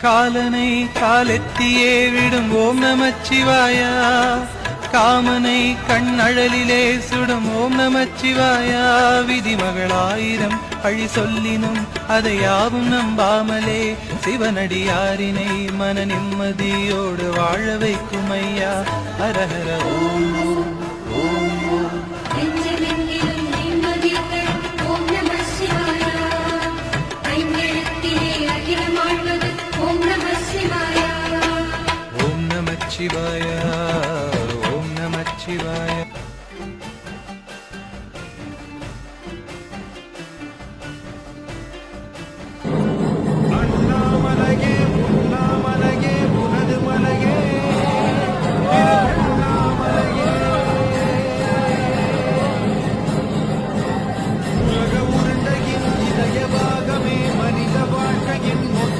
காலனை காலெத்தியே விடும் ஓம் நமச்சிவாயா, காமனை கண்ணழலிலே சுடும் ஓம் நமச்சிவாயா. விதிமகளாயிரம் பழி சொல்லினும் அதை யாவும் நம்பாமலே சிவனடியாரினை மன நிம்மதியோடு வாழ வைக்கும் ஐயா. ஹரஹர ஓம் ஓம் ஓம் ஓம். ஓம் நமச்சிவாய.